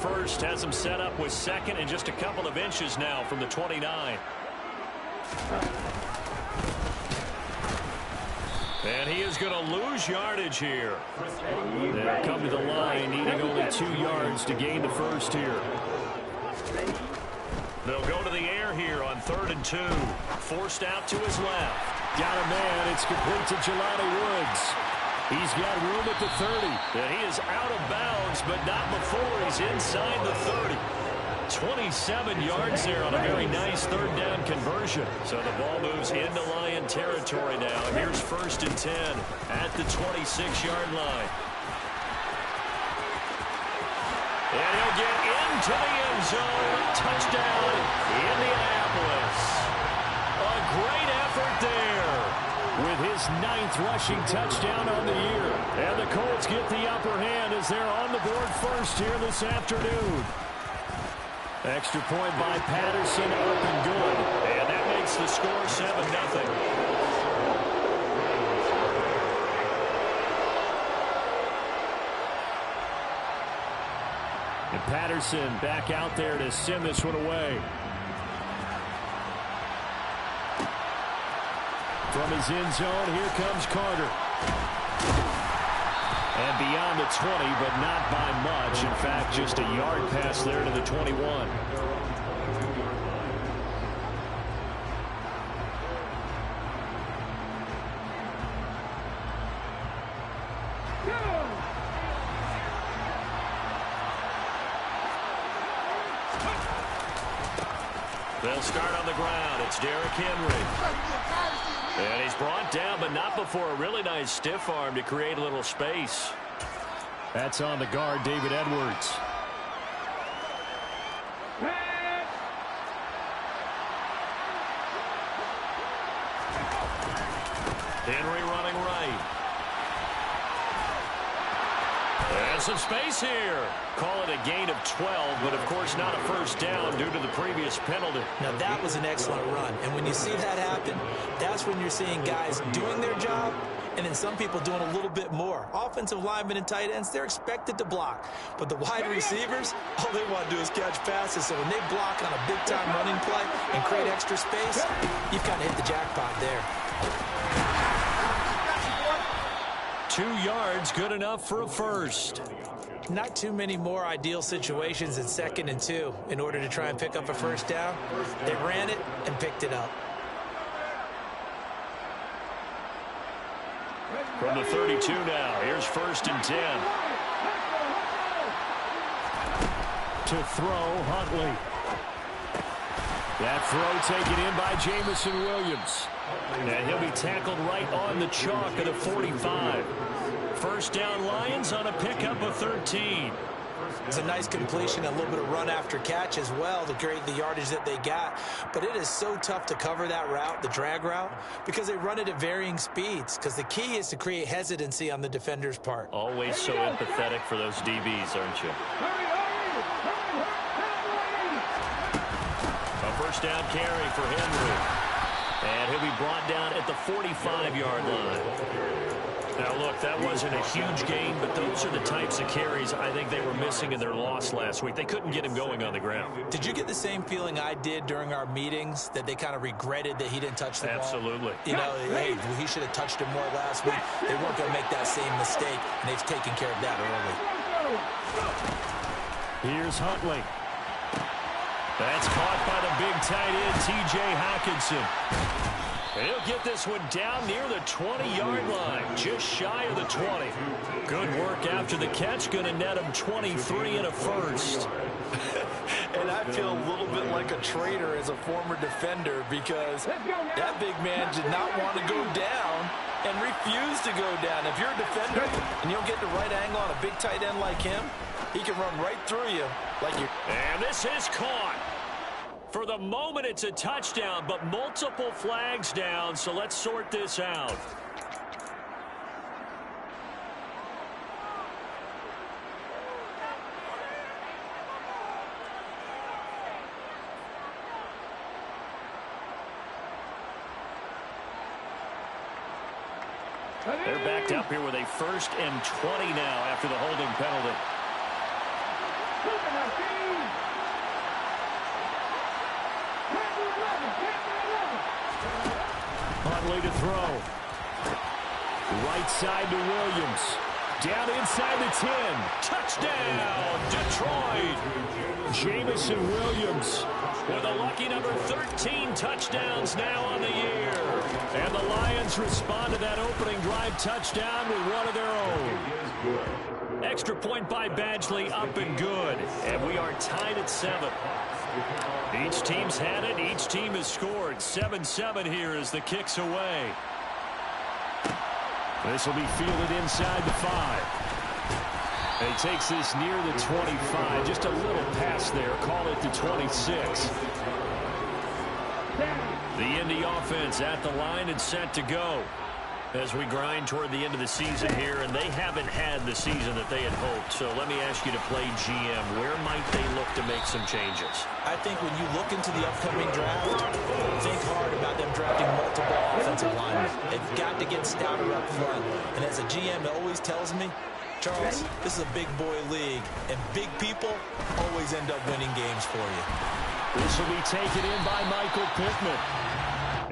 first has him set up with second and just a couple of inches now from the 29. And he is going to lose yardage here. They'll come to the line, needing only 2 yards to gain the first here. They'll go to the air here on 3rd and 2. Forced out to his left. Got a man. It's complete to Jelani Woods. He's got room at the 30. And he is out of bounds, but not before he's inside the 30. 27 yards there on a very nice 3rd down conversion. So the ball moves into Lion territory now. Here's 1st and 10 at the 26-yard line. And he'll get into the end zone. Touchdown, Indianapolis. A great effort there with his 9th rushing touchdown on the year. And the Colts get the upper hand as they're on the board first here this afternoon. Extra point by Patterson, up and good. And that makes the score 7-0. And Patterson back out there to send this one away. From his end zone, here comes Carter. And beyond the 20, but not by much. In fact, just a yard pass there to the 21. They'll start on the ground. It's Derrick Henry. And he's brought down, but not before a really nice stiff arm to create a little space. That's on the guard, David Edwards. Henry running right. And some space here. Call it a gain of 12, but of course not a first down due to the previous penalty. Now that was an excellent run, and when you see that happen, that's when you're seeing guys doing their job and then some people doing a little bit more. Offensive linemen and tight ends, they're expected to block, but the wide receivers, all they want to do is catch passes. So when they block on a big-time running play and create extra space, you've kind of hit the jackpot there. 2 yards, good enough for a first. Not too many more ideal situations in 2nd and 2 in order to try and pick up a first down. They ran it and picked it up. From the 32 now, here's 1st and 10. To throw, Huntley. That throw taken in by Jamison Williams. And he'll be tackled right on the chalk at the 45. First down Lions on a pickup of 13. It's a nice completion, a little bit of run after catch as well to create the yardage that they got. But it is so tough to cover that route, the drag route, because they run it at varying speeds. Because the key is to create hesitancy on the defender's part. Always so empathetic for those DBs, aren't you? A first down carry for Henry. And he'll be brought down at the 45-yard line. Now, look, that wasn't a huge gain, but those are the types of carries I think they were missing in their loss last week. They couldn't get him going on the ground. Did you get the same feeling I did during our meetings, that they kind of regretted that he didn't touch the ball? Absolutely. You know, hey, he should have touched him more last week. They weren't going to make that same mistake, and they've taken care of that early. Here's Huntley. That's caught by the big tight end, T.J. Hockenson. He'll get this one down near the 20-yard line, just shy of the 20. Good work after the catch, going to net him 23 and a first. And I feel a little bit like a traitor as a former defender because that big man did not want to go down and refused to go down. If you're a defender and you don't get the right angle on a big tight end like him, he can run right through you like you. And this is caught. For the moment, it's a touchdown, but multiple flags down, so let's sort this out. They're backed up here with a 1st and 20 now after the holding penalty. Huntley to throw. Right side to Williams. Down inside the 10. Touchdown, Detroit. Jamison Williams with a lucky number 13 touchdowns now on the year. And the Lions respond to that opening drive touchdown with one of their own. Extra point by Badgley, up and good. And we are tied at 7. Each team's had it. Each team has scored. 7-7 here as the kick's away. This will be fielded inside the 5. And he takes this near the 25. Just a little pass there. Call it the 26. The Indy offense at the line and set to go as we grind toward the end of the season here, and they haven't had the season that they had hoped. So let me ask you to play GM. Where might they look to make some changes? I think when you look into the upcoming draft, think hard about them drafting multiple offensive linemen. They've got to get stouter up front. And as a GM, it always tells me, Charles, this is a big boy league, and big people always end up winning games for you. This will be taken in by Michael Pittman.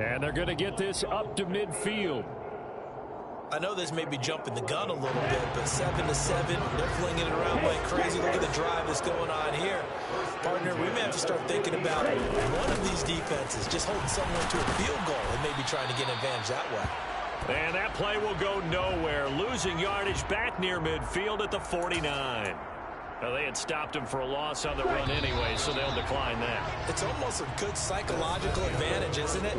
And they're going to get this up to midfield. I know this may be jumping the gun a little bit, but 7-7, they're flinging it around like crazy. Look at the drive that's going on here. Partner, we may have to start thinking about one of these defenses just holding someone to a field goal and maybe trying to get an advantage that way. And that play will go nowhere. Losing yardage back near midfield at the 49. Well, they had stopped him for a loss on the run anyway, so they'll decline that. It's almost a good psychological advantage, isn't it?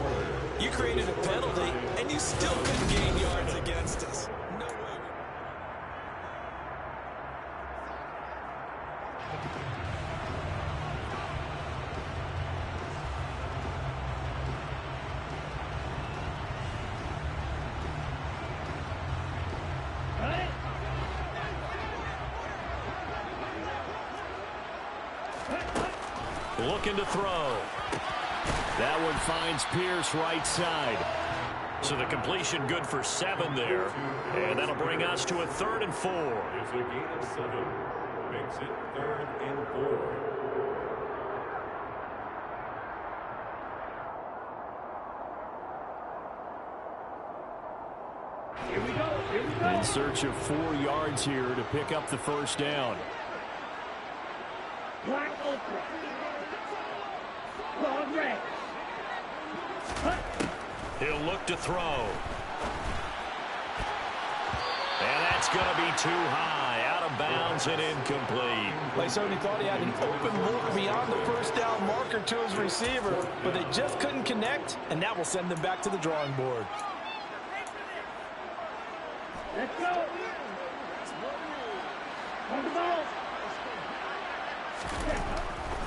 You created a penalty, and you still couldn't gain yards against us. No way. Looking to throw. That one finds Pierce right side. So the completion good for 7 there. And that'll bring us to a 3rd and 4. It's a gain of 7. Makes it 3rd and 4. Here we go. In search of 4 yards here to pick up the first down. Black open. Ball red. He'll look to throw. And that's going to be too high. Out of bounds and incomplete. They certainly thought he had an open look beyond the first down marker to his receiver, but they just couldn't connect, and that will send them back to the drawing board. Let's go. On the ball.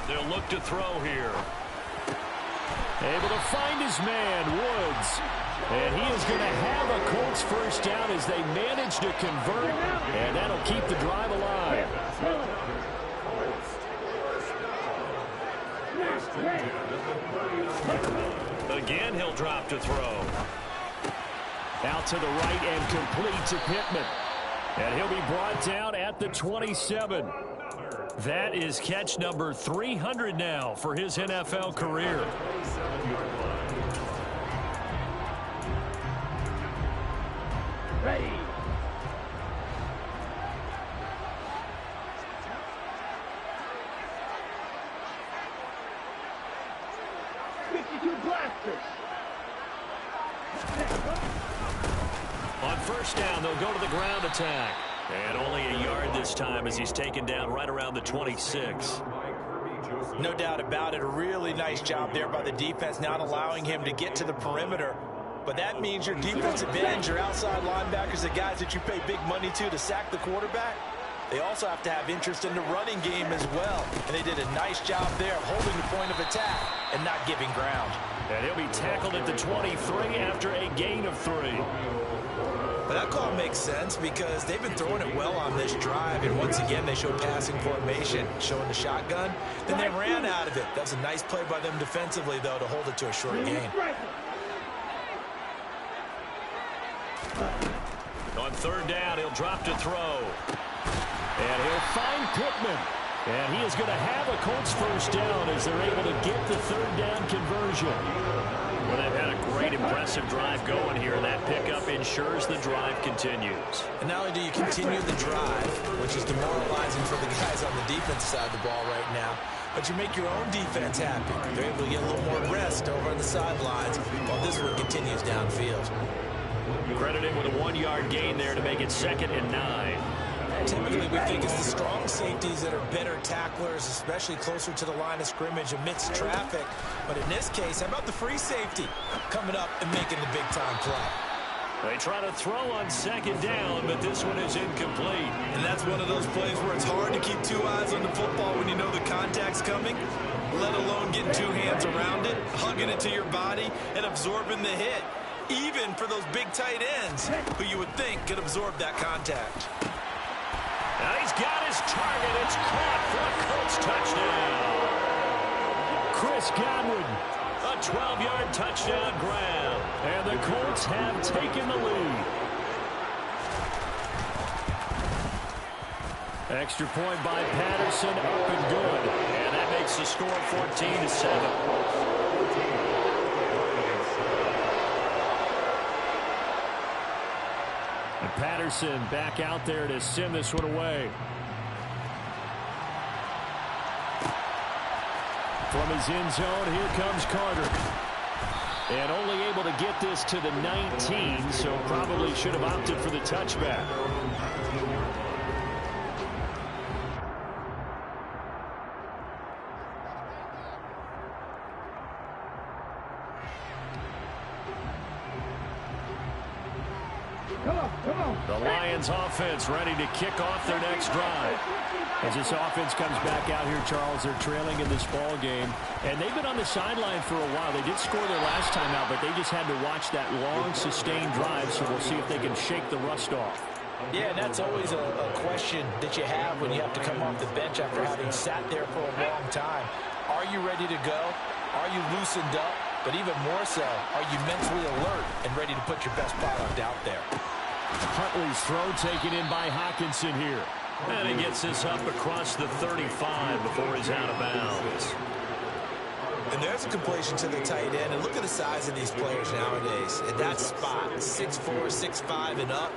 They'll look to throw here. Able to find his man, Woods. And he is going to have a Colts first down as they manage to convert. And that'll keep the drive alive. Again, he'll drop to throw. Out to the right and complete to Pittman. And he'll be brought down at the 27. That is catch number 300 now for his NFL career. Ready. On first down, they'll go to the ground attack. And only a yard this time as he's taken down right around the 26. No doubt about it. A really nice job there by the defense, not allowing him to get to the perimeter. But that means your defensive ends, your outside linebackers, the guys that you pay big money to sack the quarterback, they also have to have interest in the running game as well. And they did a nice job there of holding the point of attack and not giving ground. And he'll be tackled at the 23 after a gain of 3. But that call makes sense because they've been throwing it well on this drive. And once again, they showed passing formation, showing the shotgun. Then they ran out of it. That was a nice play by them defensively, though, to hold it to a short gain. On third down, he'll drop to throw. And he'll find Pittman. And he is going to have a Colts first down as they're able to get the third down conversion. Well, they've had a great, impressive drive going here. That pickup ensures the drive continues. And not only do you continue the drive, which is demoralizing for the guys on the defense side of the ball right now, but you make your own defense happy. They're able to get a little more rest over on the sidelines while this one continues downfield. Credited with a 1-yard gain there to make it 2nd and 9. Typically, we think it's the strong safeties that are better tacklers, especially closer to the line of scrimmage amidst traffic. But in this case, how about the free safety coming up and making the big-time play? They try to throw on 2nd down, but this one is incomplete. And that's one of those plays where it's hard to keep two eyes on the football when you know the contact's coming, let alone getting two hands around it, hugging it to your body, and absorbing the hit, even for those big tight ends who you would think could absorb that contact. Now he's got his target. It's caught for a Colts touchdown. Chris Godwin, a 12-yard touchdown grab. And the Colts have taken the lead. Extra point by Patterson, up and good. And that makes the score 14-7. And Patterson back out there to send this one away. From his end zone, here comes Carter. And only able to get this to the 19, so probably should have opted for the touchback. The Lions offense ready to kick off their next drive. As this offense comes back out here, Charles, they're trailing in this ball game. And they've been on the sideline for a while. They did score their last time out, but they just had to watch that long, sustained drive, so we'll see if they can shake the rust off. Yeah, and that's always a question that you have when you have to come off the bench after having sat there for a long time. Are you ready to go? Are you loosened up? But even more so, are you mentally alert and ready to put your best product out there? Huntley's throw taken in by Hawkinson here. And he gets this up across the 35 before he's out of bounds. And there's a completion to the tight end. And look at the size of these players nowadays. At that spot, 6'4", 6'5", and up.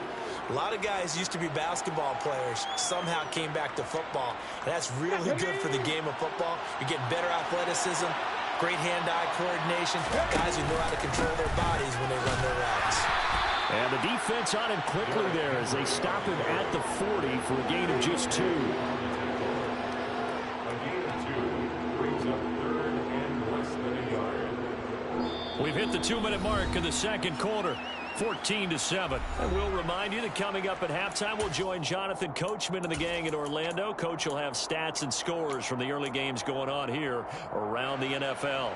A lot of guys used to be basketball players, somehow came back to football. And that's really good for the game of football. You're getting better athleticism, great hand-eye coordination, guys who know how to control their bodies when they run their routes. And the defense on him quickly there as they stop him at the 40 for a gain of just 2. A gain of 2 brings up 3rd and less than a yard. We've hit the 2-minute mark in the second quarter. 14-7. And we'll remind you that coming up at halftime, we'll join Jonathan Coachman and the gang in Orlando. Coach will have stats and scores from the early games going on here around the NFL.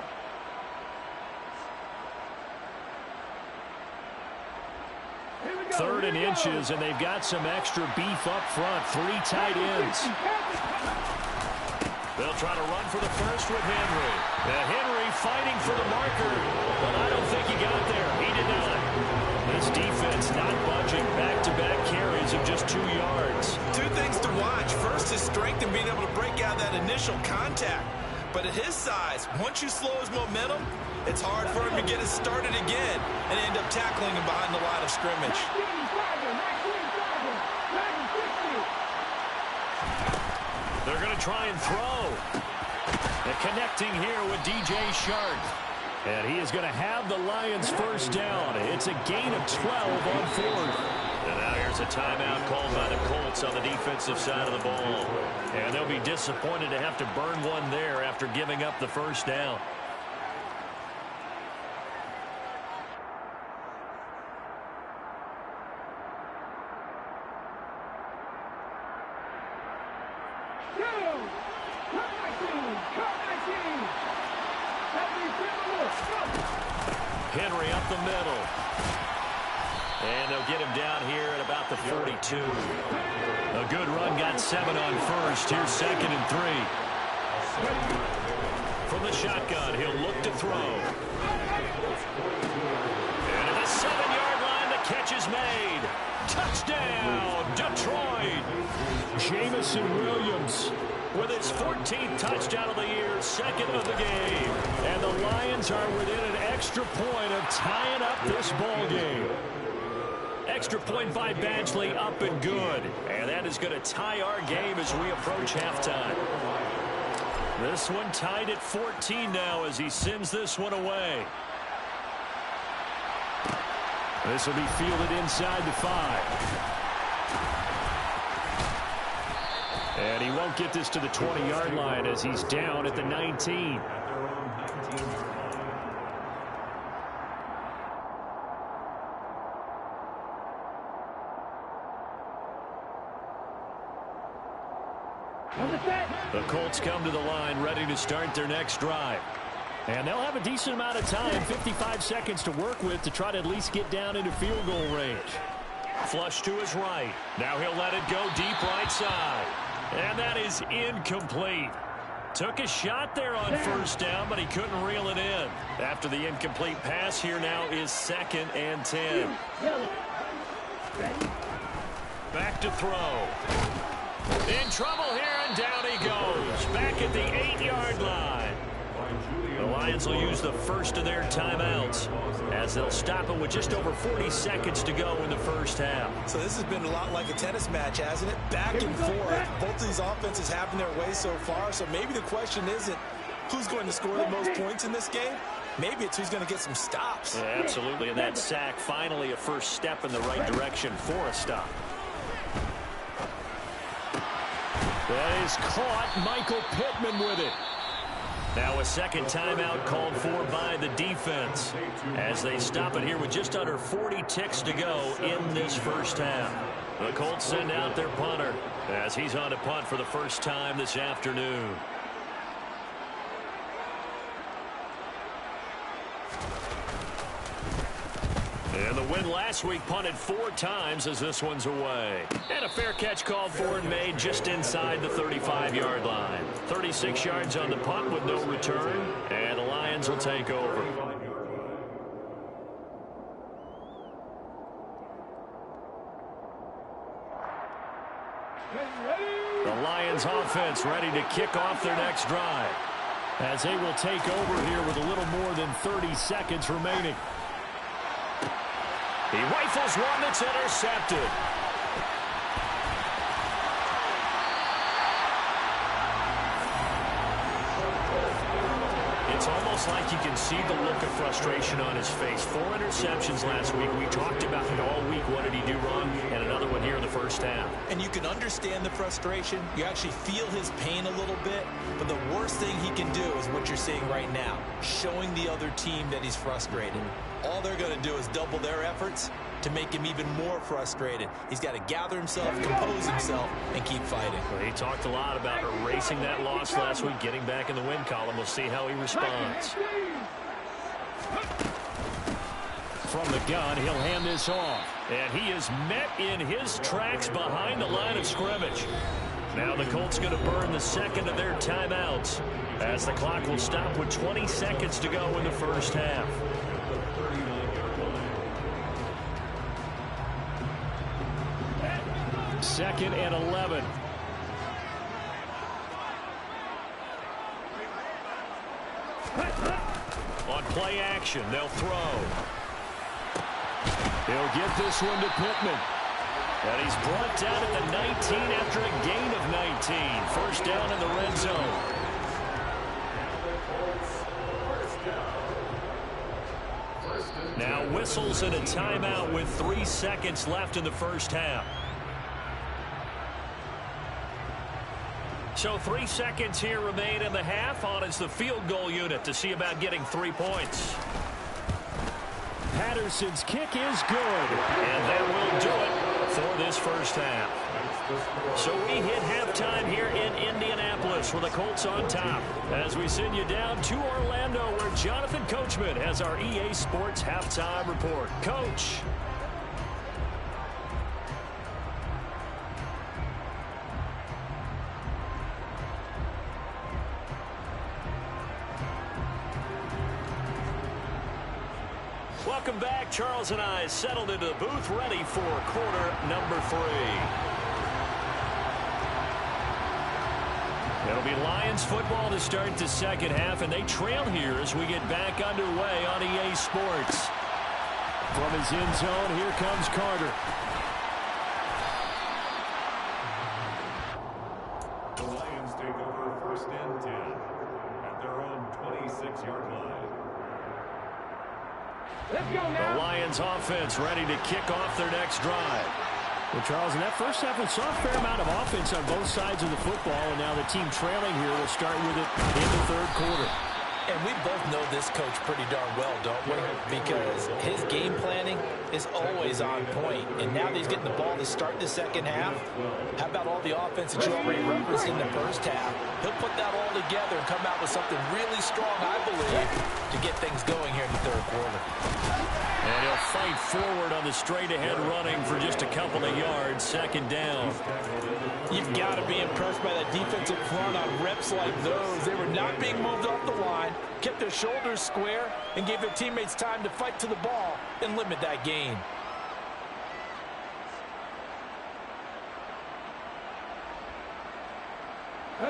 Third and inches, and they've got some extra beef up front. 3 tight ends. They'll try to run for the first with Henry. Henry fighting for the marker, but I don't think he got there. He did not. This defense not budging. Back-to-back carries of just 2 yards. 2 things to watch. First, his strength in being able to break out that initial contact. But at his size, once you slow his momentum, it's hard for him to get it started again and end up tackling him behind the line of scrimmage. They're going to try and throw. And connecting here with DJ Shark. And he is going to have the Lions first down. It's a gain of 12 on 4th. And now here's a timeout called by the Colts on the defensive side of the ball. And they'll be disappointed to have to burn one there after giving up the first down. Henry up the middle. And they'll get him down here at about the 42. A good run, got 7 on first. Here's 2nd and 3. From the shotgun, he'll look to throw. And at the 7-yard line, the catch is made. Touchdown, Detroit. Jamison Williams with its 14th touchdown of the year, second of the game. And the Lions are within an extra point of tying up this ball game. Extra point by Badgley, up and good. And that is going to tie our game as we approach halftime. This one tied at 14 now as he sends this one away. This will be fielded inside the 5. And he won't get this to the 20-yard line as he's down at the 19. The Colts come to the line ready to start their next drive. And they'll have a decent amount of time, 55 seconds to work with to try to at least get down into field goal range. Flush to his right. Now he'll let it go deep right side. And that is incomplete. Took a shot there on first down, but he couldn't reel it in. After the incomplete pass, here now is 2nd and 10. Back to throw. In trouble here, and down he goes. Back at the 8-yard line. The Lions will use the first of their timeouts as they'll stop it with just over 40 seconds to go in the first half. So this has been a lot like a tennis match, hasn't it? Back and forth. Both of these offenses having their way so far. So maybe the question isn't who's going to score the most points in this game. Maybe it's who's going to get some stops. Yeah, absolutely. And that sack, finally a first step in the right direction for a stop. That is caught. Michael Pittman with it. Now a second timeout called for by the defense as they stop it here with just under 40 ticks to go in this first half. The Colts send out their punter as he's on to punt for the first time this afternoon. And the win last week punted 4 times as this one's away. And a fair catch called for and made just inside the 35-yard line. 36 yards on the punt with no return. And the Lions will take over. The Lions offense ready to kick off their next drive as they will take over here with a little more than 30 seconds remaining. He rifles one that's intercepted. It's almost like you can see the look of frustration on his face. 4 interceptions last week. We talked about it all week. What did he do wrong? And another one here in the first half. And you can understand the frustration. You actually feel his pain a little bit. But the worst thing he can do is what you're seeing right now, showing the other team that he's frustrated. All they're going to do is double their efforts to make him even more frustrated. He's got to gather himself, compose himself, and keep fighting. Well, he talked a lot about erasing that loss last week, getting back in the win column. We'll see how he responds. From the gun, he'll hand this off. And he is met in his tracks behind the line of scrimmage. Now the Colts going to burn the second of their timeouts as the clock will stop with 20 seconds to go in the first half. Second and 11. On play action, they'll throw. He'll get this one to Pittman. And he's brought down at the 19 after a gain of 19. First down in the red zone. Now whistles and a timeout with 3 seconds left in the first half. So 3 seconds here remain in the half. On is the field goal unit to see about getting 3 points. Patterson's kick is good. And that will do it for this first half. So we hit halftime here in Indianapolis with the Colts on top. As we send you down to Orlando where Jonathan Coachman has our EA Sports halftime report. Coach. Welcome back. Charles and I settled into the booth ready for quarter number 3. It'll be Lions football to start the second half, and they trail here as we get back underway on EA Sports. From his end zone, here comes Carter. The Lions take over 1st and 10 at their own 26-yard line. Let's go now. The Lions offense ready to kick off their next drive. Well, Charles, in that first half, we saw a fair amount of offense on both sides of the football, and now the team trailing here will start with it in the third quarter. And we both know this coach pretty darn well, don't we? Because his game planning is always on point. And now that he's getting the ball to start the second half, how about all the offense that you already referenced in the first half? He'll put that all together and come out with something really strong, I believe, to get things going here in the third quarter. And he'll fight forward on the straight-ahead running for just a couple of yards, second down. You've got to be impressed by that defensive front on reps like those. They were not being moved off the line, kept their shoulders square, and gave their teammates time to fight to the ball and limit that gain.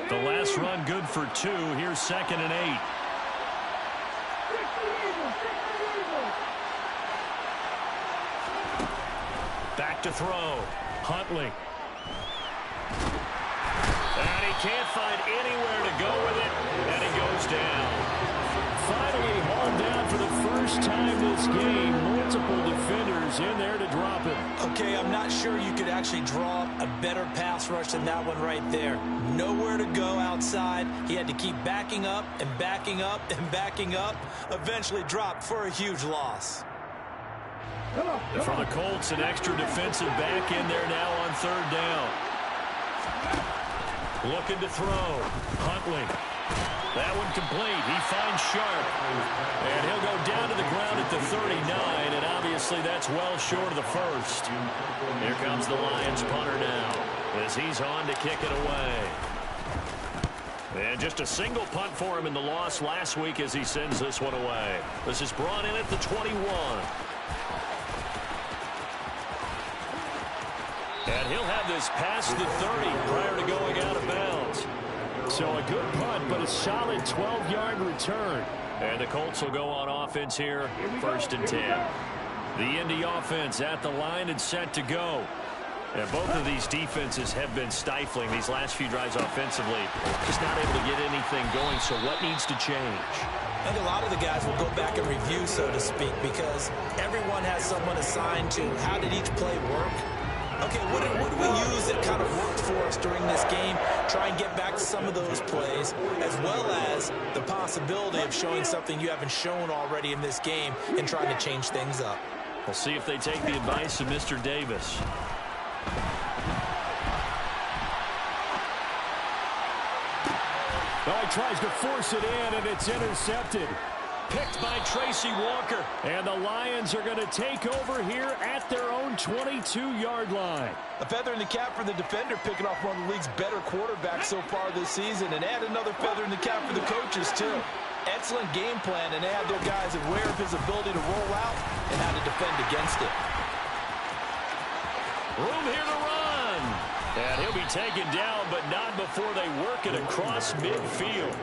The last run good for 2. Here's 2nd and 8. Back to throw. Huntley. And he can't find anywhere to go with it, and he goes down. Finally hauled down for the first time this game. Multiple defenders in there to drop him. Okay, I'm not sure you could actually draw up a better pass rush than that one right there. Nowhere to go outside. He had to keep backing up and backing up and backing up. Eventually dropped for a huge loss. For the Colts, an extra defensive back in there now on 3rd down. Looking to throw. Huntley. That one complete. He finds Sharp. And he'll go down to the ground at the 39, and obviously that's well short of the first. Here comes the Lions punter now as he's on to kick it away. And just a single punt for him in the loss last week as he sends this one away. This is brought in at the 21. And he'll have this past the 30 prior to going out of bounds. So a good punt, but a solid 12-yard return. And the Colts will go on offense here, 1st and 10. The Indy offense at the line and set to go. And both of these defenses have been stifling these last few drives offensively. Just not able to get anything going, so what needs to change? I think a lot of the guys will go back and review, so to speak, because everyone has someone assigned to how did each play work. Okay, what did we use that kind of worked for us during this game? Try and get back to some of those plays, as well as the possibility of showing something you haven't shown already in this game and trying to change things up. We'll see if they take the advice of Mr. Davis. Oh, he tries to force it in, and it's intercepted. Picked by Tracy Walker. And the Lions are going to take over here at their own 22-yard line. A feather in the cap for the defender, picking off one of the league's better quarterbacks so far this season, and add another feather in the cap for the coaches, too. Excellent game plan, and they had their guys aware of his ability to roll out and how to defend against it. Room here to run. And he'll be taken down, but not before they work it across midfield.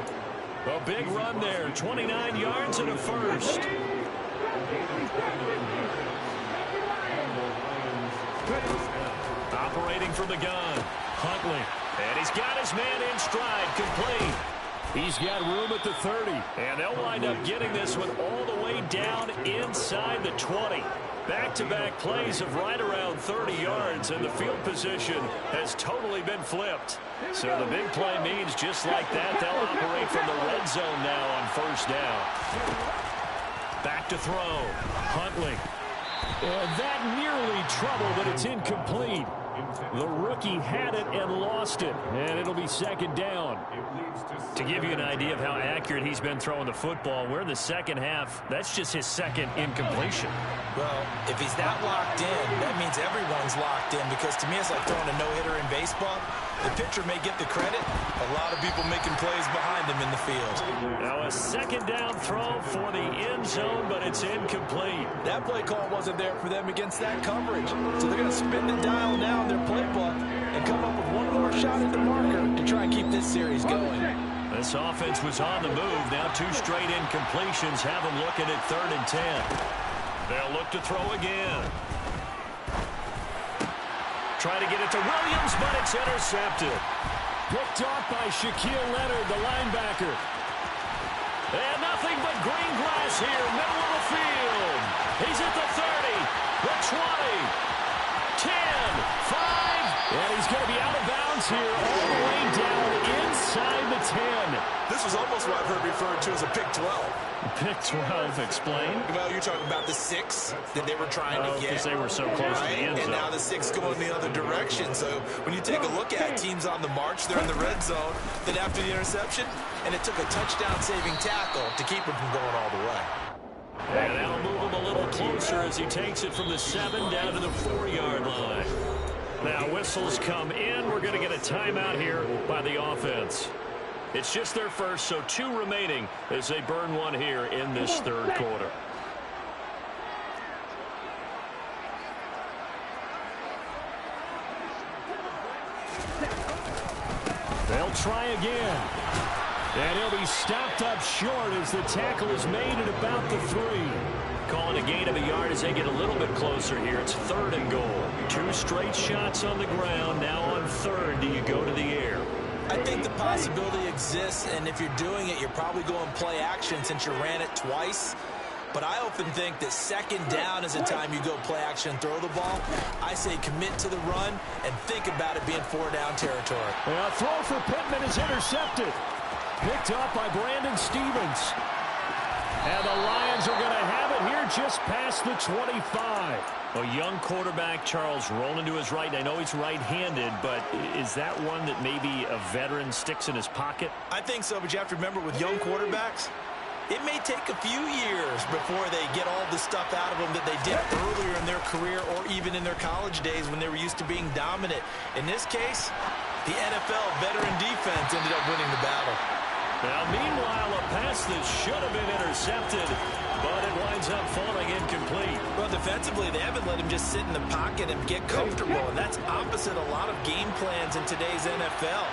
A big run there, 29 yards and a first. Operating from the gun, Huntley. And he's got his man in stride, complete. He's got room at the 30. And they'll wind up getting this one all the way down inside the 20. Back-to-back plays of right around 30 yards, and the field position has totally been flipped. So the big play means just like that, they'll operate from the red zone now on 1st down. Back to throw. Huntley. And that nearly trouble, but it's incomplete. The rookie had it and lost it, and it'll be 2nd down. To give you an idea of how accurate he's been throwing the football, we're in the second half. That's just his 2nd incompletion. Well, if he's that locked in, that means everyone's locked in, because to me it's like throwing a no-hitter in baseball. The pitcher may get the credit. A lot of people making plays behind him in the field. Now a second down throw for the end zone, but it's incomplete. That play call wasn't there for them against that coverage. So they're going to spin the dial now in their playbook and come up with one more shot at the marker to try and keep this series going. This offense was on the move. Now 2 straight incompletions have them looking at 3rd and 10. They'll look to throw again. Try to get it to Williams, but it's intercepted. Picked off by Shaquille Leonard, the linebacker. And nothing but green grass here, middle of the field. He's at the 30, the 20, 10, 5. And he's going to be out of bounds here all the way down inside the 10. This was almost what I've heard referred to as a pick 12. Pick 12, explain. Well, you're talking about the 6 that they were trying to get. Because they were so close to the end zone. And now the 6 going the other direction. So when you take a look at teams on the march, they're in the red zone. Then after the interception, and it took a touchdown-saving tackle to keep him from going all the way. And that'll move him a little closer as he takes it from the 7 down to the 4-yard line. Now whistles come in. We're going to get a timeout here by the offense. It's just their first, so 2 remaining as they burn one here in this 3rd quarter. They'll try again. And he'll be stopped up short as the tackle is made at about the 3. Calling a gain of a yard as they get a little bit closer here. It's 3rd and goal. 2 straight shots on the ground. Now on 3rd, do you go to the air? I think the possibility exists, and if you're doing it, you're probably going play action since you ran it twice. But I often think that 2nd down is the time you go play action and throw the ball. I say commit to the run and think about it being 4-down territory. A throw for Pittman is intercepted. Picked up by Brandon Stevens. And the Lions are going to have it here just past the 25. A young quarterback, Charles, rolling to his right. I know he's right-handed, but is that one that maybe a veteran sticks in his pocket? I think so, but you have to remember with young quarterbacks, it may take a few years before they get all the stuff out of them that they did earlier in their career or even in their college days when they were used to being dominant. In this case, the NFL veteran defense ended up winning the battle. Now, meanwhile, a pass that should have been intercepted, but it winds up falling incomplete. Well, defensively, they haven't let him just sit in the pocket and get comfortable, and that's opposite a lot of game plans in today's NFL.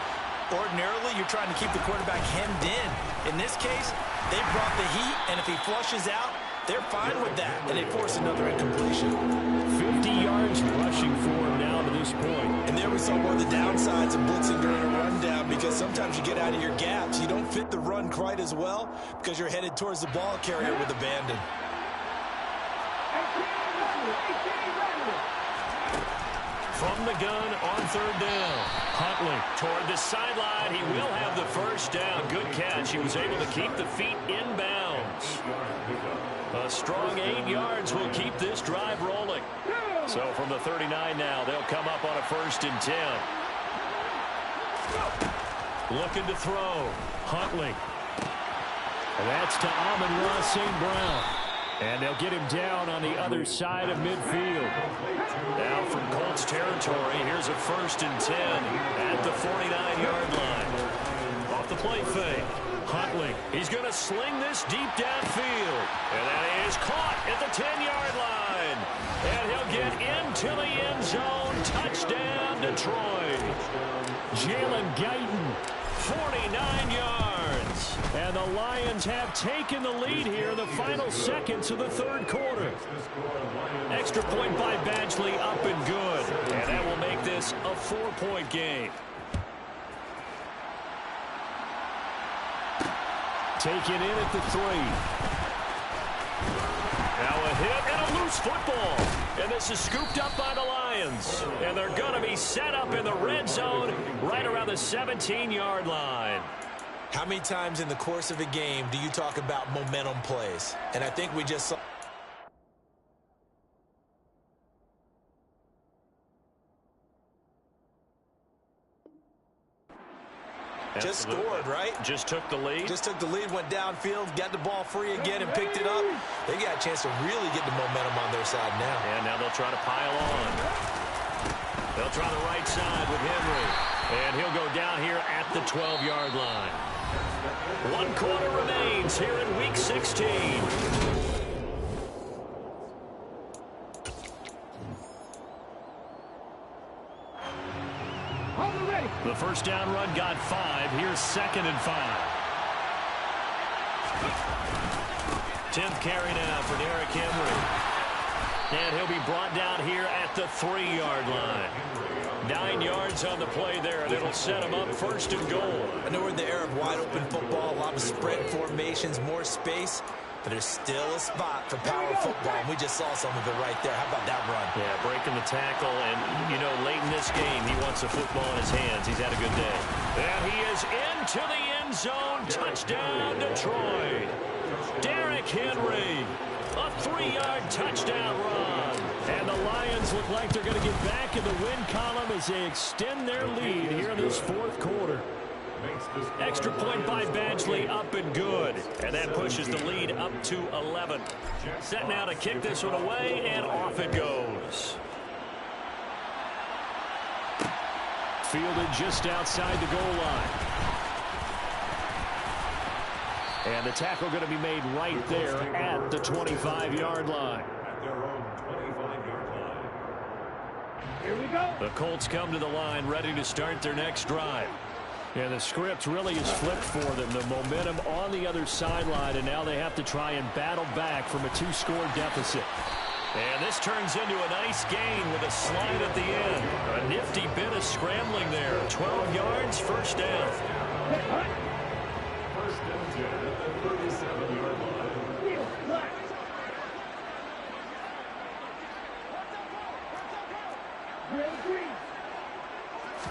Ordinarily, you're trying to keep the quarterback hemmed in. In this case, they brought the heat, and if he flushes out, they're fine with that, and they force another incompletion. 50 yards rushing for him now to this point. And there we saw one of the downsides of blitzing during a rundown, because sometimes you get out of your gaps. You don't fit the run quite as well because you're headed towards the ball carrier with abandon. From the gun on 3rd down. Huntley toward the sideline. He will have the first down. Good catch. He was able to keep the feet inbounds. A strong 8 yards will keep this drive rolling. So from the 39 now, they'll come up on a 1st and 10. Looking to throw. Huntley. And that's to Amon-Ra St. Brown. And they'll get him down on the other side of midfield. Now from Colts territory, here's a 1st and 10 at the 49-yard line. Off the play fake. Huntley, he's going to sling this deep downfield. And that is caught at the 10-yard line. And he'll get into the end zone. Touchdown, Detroit. Jalen Guyton, 49 yards. And the Lions have taken the lead here in the final seconds of the 3rd quarter. Extra point by Badgley, up and good. And that will make this a 4-point game. Taken in at the 3. Now a hit and a loose football. And this is scooped up by the Lions. And they're going to be set up in the red zone right around the 17-yard line. How many times in the course of a game do you talk about momentum plays? And I think we just saw... Just scored, right? Just took the lead. Just took the lead, went downfield, got the ball free again, and picked it up. They got a chance to really get the momentum on their side now. And now they'll try to pile on. They'll try the right side with Henry. And he'll go down here at the 12-yard line. 1 quarter remains here in Week 16. The first down run got 5. Here's 2nd and 5. 10th carry now for Derrick Henry. And he'll be brought down here at the 3-yard line. 9 yards on the play there, and it'll set him up 1st and goal. I know we're in the era of wide-open football, a lot of spread formations, more space, but there's still a spot for power football, and we just saw some of it right there. How about that run? Yeah, breaking the tackle, and, you know, late in this game, he wants the football in his hands. He's had a good day. And he is into the end zone. Touchdown, Detroit. Derrick Henry, a 3-yard touchdown run. And the Lions look like they're going to get back in the win column as they extend their lead here in this 4th quarter. Extra point by Badgley, up and good. And that pushes the lead up to 11. Set now to kick this one away, and off it goes. Fielded just outside the goal line. And the tackle going to be made right there at the 25-yard line. Here we go. The Colts come to the line, ready to start their next drive. And the script really is flipped for them. The momentum on the other sideline, and now they have to try and battle back from a 2-score deficit. And this turns into a nice gain with a slide at the end. A nifty bit of scrambling there. 12 yards, 1st down. First and 10 at the 37-yard line.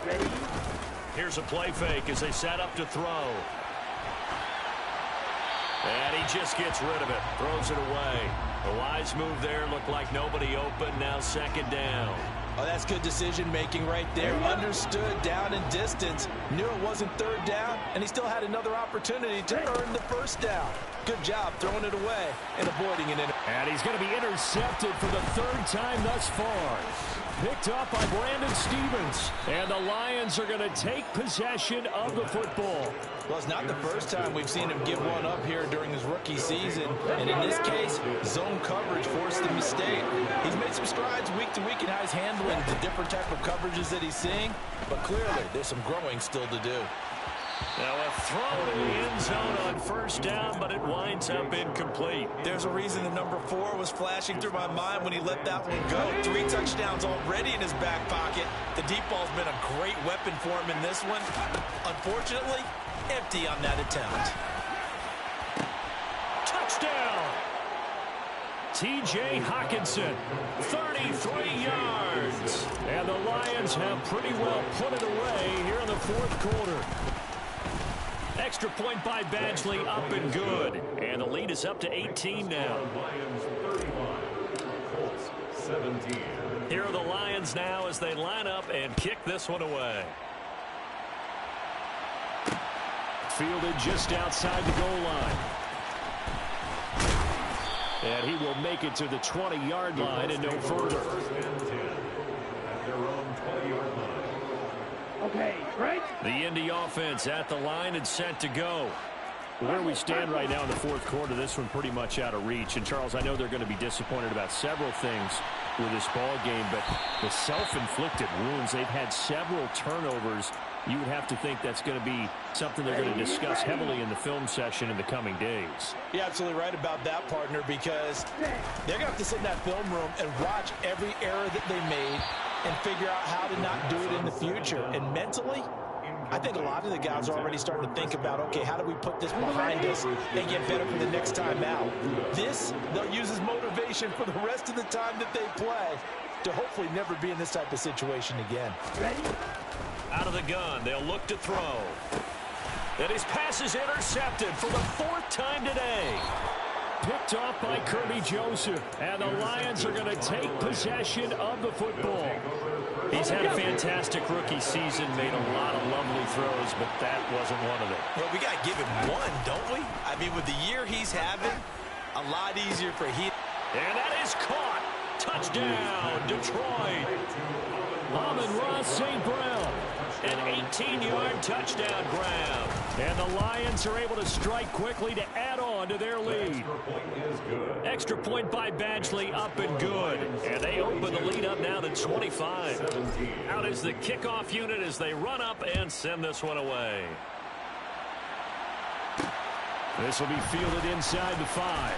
Ready? Here's a play fake as they set up to throw. And he just gets rid of it. Throws it away. A wise move there. Looked like nobody open. Now 2nd down. Oh, that's good decision-making right there. Understood down and distance. Knew it wasn't 3rd down, and he still had another opportunity to earn the 1st down. Good job throwing it away and avoiding it. And he's going to be intercepted for the 3rd time thus far. Picked up by Brandon Stevens. And the Lions are going to take possession of the football. Well, it's not the first time we've seen him give one up here during his rookie season. And in this case, zone coverage forced the mistake. He's made some strides week to week in how he's handling the different type of coverages that he's seeing. But clearly, there's some growing still to do. Now a throw in the end zone on 1st down, but it winds up incomplete. There's a reason the number 4 was flashing through my mind when he let that one go. 3 touchdowns already in his back pocket. The deep ball's been a great weapon for him in this one. Unfortunately, empty on that attempt. Touchdown! T.J. Hockenson, 33 yards. And the Lions have pretty well put it away here in the 4th quarter. Extra point by Badgley, up and good. And the lead is up to 18 now. Lions 31, Colts 17. Here are the Lions now as they line up and kick this one away. Fielded just outside the goal line. And he will make it to the 20-yard line and no further. First and 10 at their own 20-yard line. Okay, right? The Indy offense at the line and set to go. Where we stand right now in the 4th quarter, this one pretty much out of reach. And, Charles, I know they're going to be disappointed about several things with this ball game, but the self-inflicted wounds, they've had several turnovers. You would have to think that's going to be something they're going to discuss heavily in the film session in the coming days. You're absolutely right about that, partner, because they're going to have to sit in that film room and watch every error that they made and figure out how to not do it in the future. And mentally, I think a lot of the guys are already starting to think about, okay, how do we put this behind us and get better for the next time out? This, they'll use as motivation for the rest of the time that they play to hopefully never be in this type of situation again. Ready? Out of the gun, they'll look to throw. And his pass is intercepted for the 4th time today. Picked off by Kirby Joseph. And the Lions are going to take possession of the football. He's had a fantastic rookie season, made a lot of lovely throws, but that wasn't one of them. Well, we got to give him one, don't we? I mean, with the year he's having, a lot easier for he. And that is caught. Touchdown, Detroit. Amon-Ra St. Brown. An 18-yard touchdown grab. And the Lions are able to strike quickly to add on to their lead. Extra point by Badgley, up and good. And they open the lead up now to 25. Out is the kickoff unit as they run up and send this one away. This will be fielded inside the 5.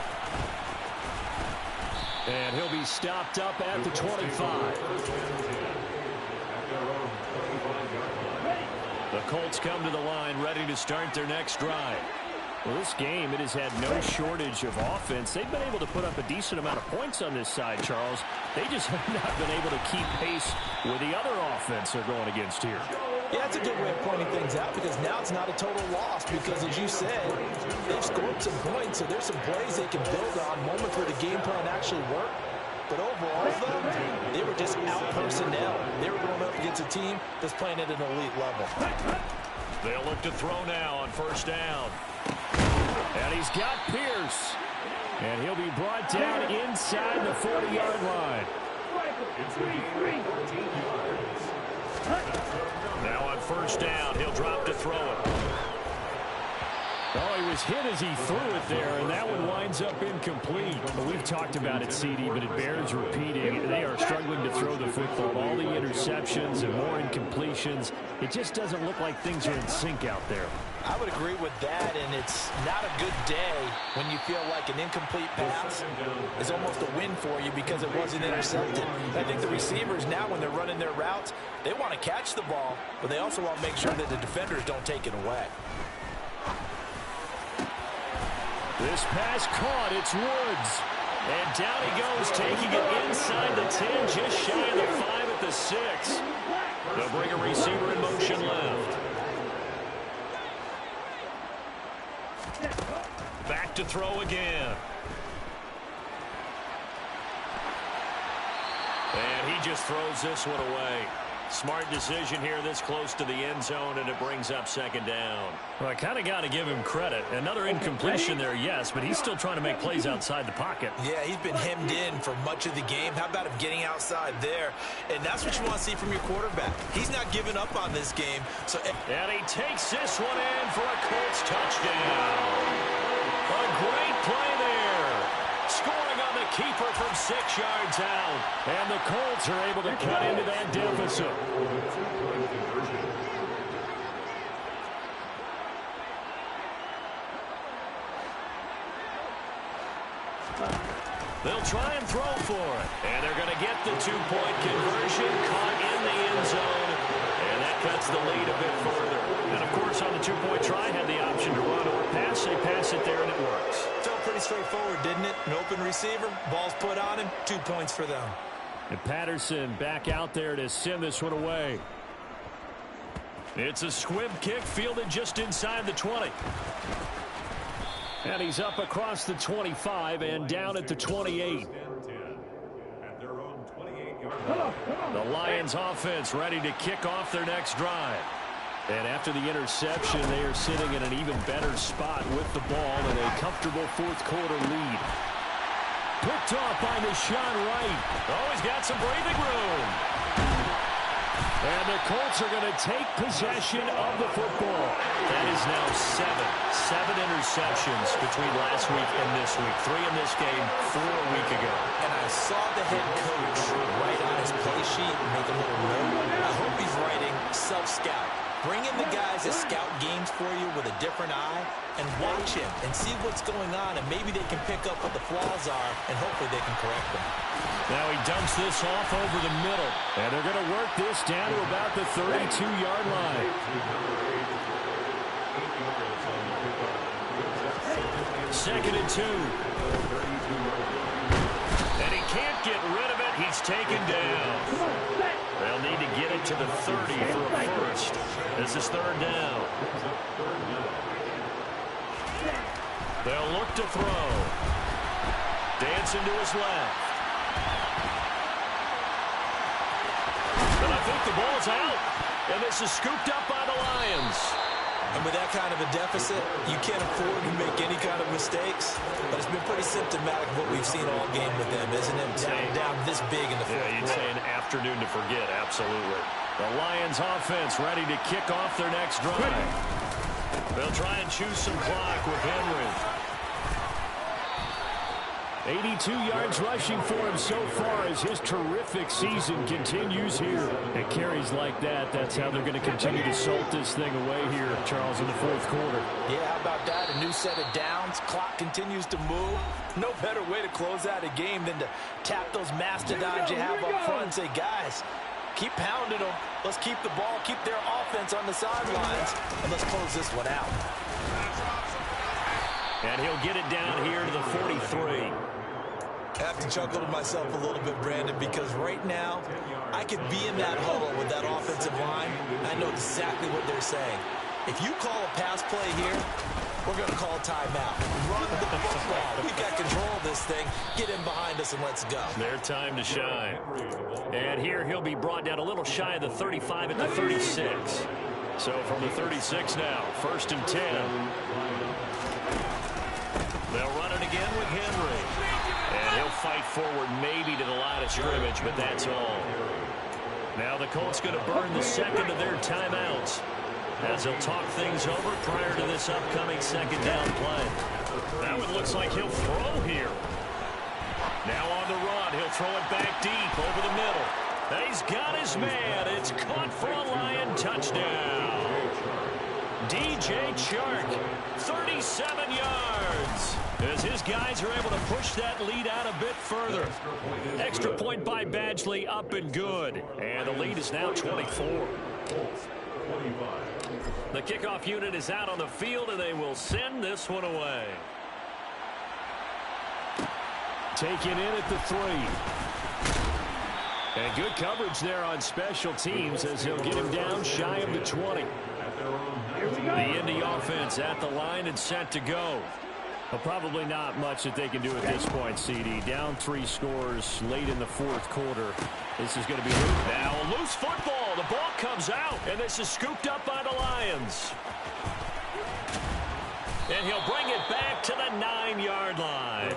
And he'll be stopped up at the 25. The Colts come to the line ready to start their next drive. Well, this game, it has had no shortage of offense. They've been able to put up a decent amount of points on this side, Charles. They just have not been able to keep pace with the other offense they're going against here. Yeah, that's a good way of pointing things out because now it's not a total loss because, as you said, they've scored some points, so there's some plays they can build on, moments where the game plan actually worked. But overall, though, they were just out personnel. They were going up against a team that's playing at an elite level. They'll look to throw now on first down. And he's got Pierce. And he'll be brought down inside the 40-yard line. Now on first down, he'll drop to throw it. Oh, he was hit as he threw it there, and that one winds up incomplete. But we've talked about it, CD, but it bears repeating. They are struggling to throw the football. All the interceptions and more incompletions. It just doesn't look like things are in sync out there. I would agree with that, and it's not a good day when you feel like an incomplete pass is almost a win for you because it wasn't intercepted. I think the receivers now, when they're running their routes, they want to catch the ball, but they also want to make sure that the defenders don't take it away. This pass caught. It's Woods. And down he goes, taking it inside the 10, just shy of the 5 at the 6. They'll bring a receiver in motion left. Back to throw again. And he just throws this one away. Smart decision here this close to the end zone, and it brings up second down. Well, I kind of got to give him credit. Another incompletion there, yes, but he's still trying to make plays outside the pocket. Yeah, he's been hemmed in for much of the game. How about him getting outside there? And that's what you want to see from your quarterback. He's not giving up on this game. And he takes this one in for a Colts touchdown. A great play there. Scoring on the keeper from 6 yards out. And the Colts are able to cut into that deficit. They'll try and throw for it. And they're going to get the 2-point conversion, caught in the end zone. And that cuts the lead a bit further. And, of course, on the 2-point try, had the option to run or pass. They pass it there, and it works. Felt pretty straightforward, didn't it? An open receiver, ball's put on him, 2 points for them. And Patterson back out there to send this one away. It's a squib kick fielded just inside the 20. And he's up across the 25 and down at the 28. The Lions offense ready to kick off their next drive. And after the interception, they are sitting in an even better spot with the ball in a comfortable fourth-quarter lead. Picked off by Deshaun Wright. Oh, he's got some breathing room. And the Colts are going to take possession of the football. That is now 7 interceptions between last week and this week. 3 in this game, 4 a week ago. And I saw the head coach write on his play sheet and make a little note. I hope he's writing self-scout. Bring in the guys that scout games for you with a different eye and watch him and see what's going on, and maybe they can pick up what the flaws are, and hopefully they can correct them. Now he dumps this off over the middle, and they're going to work this down to about the 32-yard line. Second and 2. And he can't get rid of it. He's taken down. They'll need to get it to the 30 for a first. This is third down. They'll look to throw. Dancing to his left. And I think the ball's out. And this is scooped up by the Lions. And with that kind of a deficit, you can't afford to make any kind of mistakes. But it's been pretty symptomatic of what we've seen all game with them, isn't it? Down this big in the fourth quarter. Yeah, you'd say an afternoon to forget, absolutely. The Lions offense ready to kick off their next drive. They'll try and choose some clock with Henry. 82 yards rushing for him so far as his terrific season continues here. And carries like that, that's how they're going to continue to salt this thing away here, Charles, in the fourth quarter. Yeah, how about that? A new set of downs. Clock continues to move. No better way to close out a game than to tap those mastodons you have up front and say, guys, keep pounding them. Let's keep the ball, keep their offense on the sidelines, and let's close this one out. And he'll get it down here to the 43. I have to chuckle to myself a little bit, Brandon, because right now I could be in that huddle with that offensive line. I know exactly what they're saying. If you call a pass play here, we're going to call a timeout. Run the football. We've got control of this thing. Get in behind us and let's go. Their time to shine. And here he'll be brought down a little shy of the 35 at the 36. So from the 36 now, 1st and 10. They'll run it again with Henry. And he'll fight forward maybe to the line of scrimmage, but that's all. Now the Colts going to burn the second of their timeouts as they'll talk things over prior to this upcoming second down play. That one looks like he'll throw here. Now on the run, he'll throw it back deep over the middle. And he's got his man. It's caught for a Lion touchdown. DJ Chark, 37 yards. As his guys are able to push that lead out a bit further. Extra point by Badgley, up and good. And the lead is now 24. The kickoff unit is out on the field, and they will send this one away. Taken in at the 3. And good coverage there on special teams as he'll get him down shy of the 20. The Indy offense at the line and set to go. Well, probably not much that they can do at this point, CD. Down 3 scores late in the fourth quarter. This is going to be now a loose football. The ball comes out, and this is scooped up by the Lions. And he'll bring it back to the 9-yard line.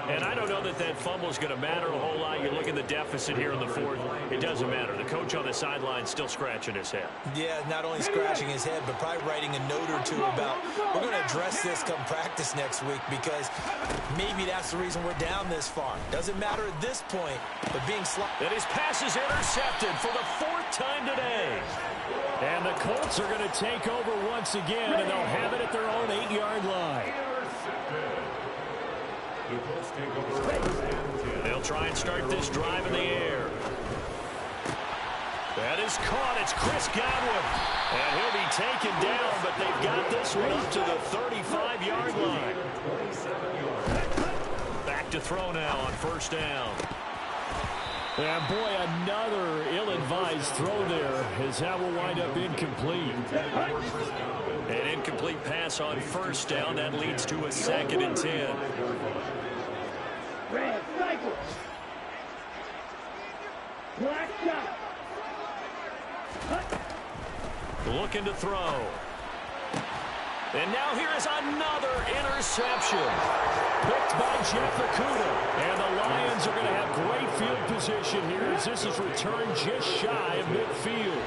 And I don't know that that fumble is going to matter a whole lot. You look at the deficit here in the fourth. It doesn't matter. The coach on the sideline still scratching his head. Yeah, not only scratching his head, but probably writing a note or two about we're going to address this come practice next week because maybe that's the reason we're down this far. Doesn't matter at this point, but being slow. And his pass is intercepted for the 4th time today. And the Colts are going to take over once again, and they'll have it at their own 8-yard line. They'll try and start this drive in the air. That is caught. It's Chris Godwin. And he'll be taken down, but they've got this one up to the 35-yard line. Back to throw now on 1st down. And boy, another ill-advised throw there as that will wind up incomplete. An incomplete pass on 1st down. That leads to a 2nd and 10. Red cycle. Black shot. Looking to throw. And now here is another interception. Picked by Jeff Okudah. And the Lions are going to have great field position here as this is returned just shy of midfield.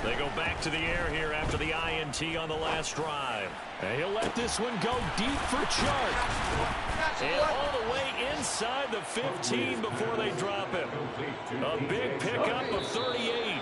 They go back to the air here after the INT on the last drive. And he'll let this one go deep for Chark. And all the way inside the 15 before they drop him. A big pickup of 38.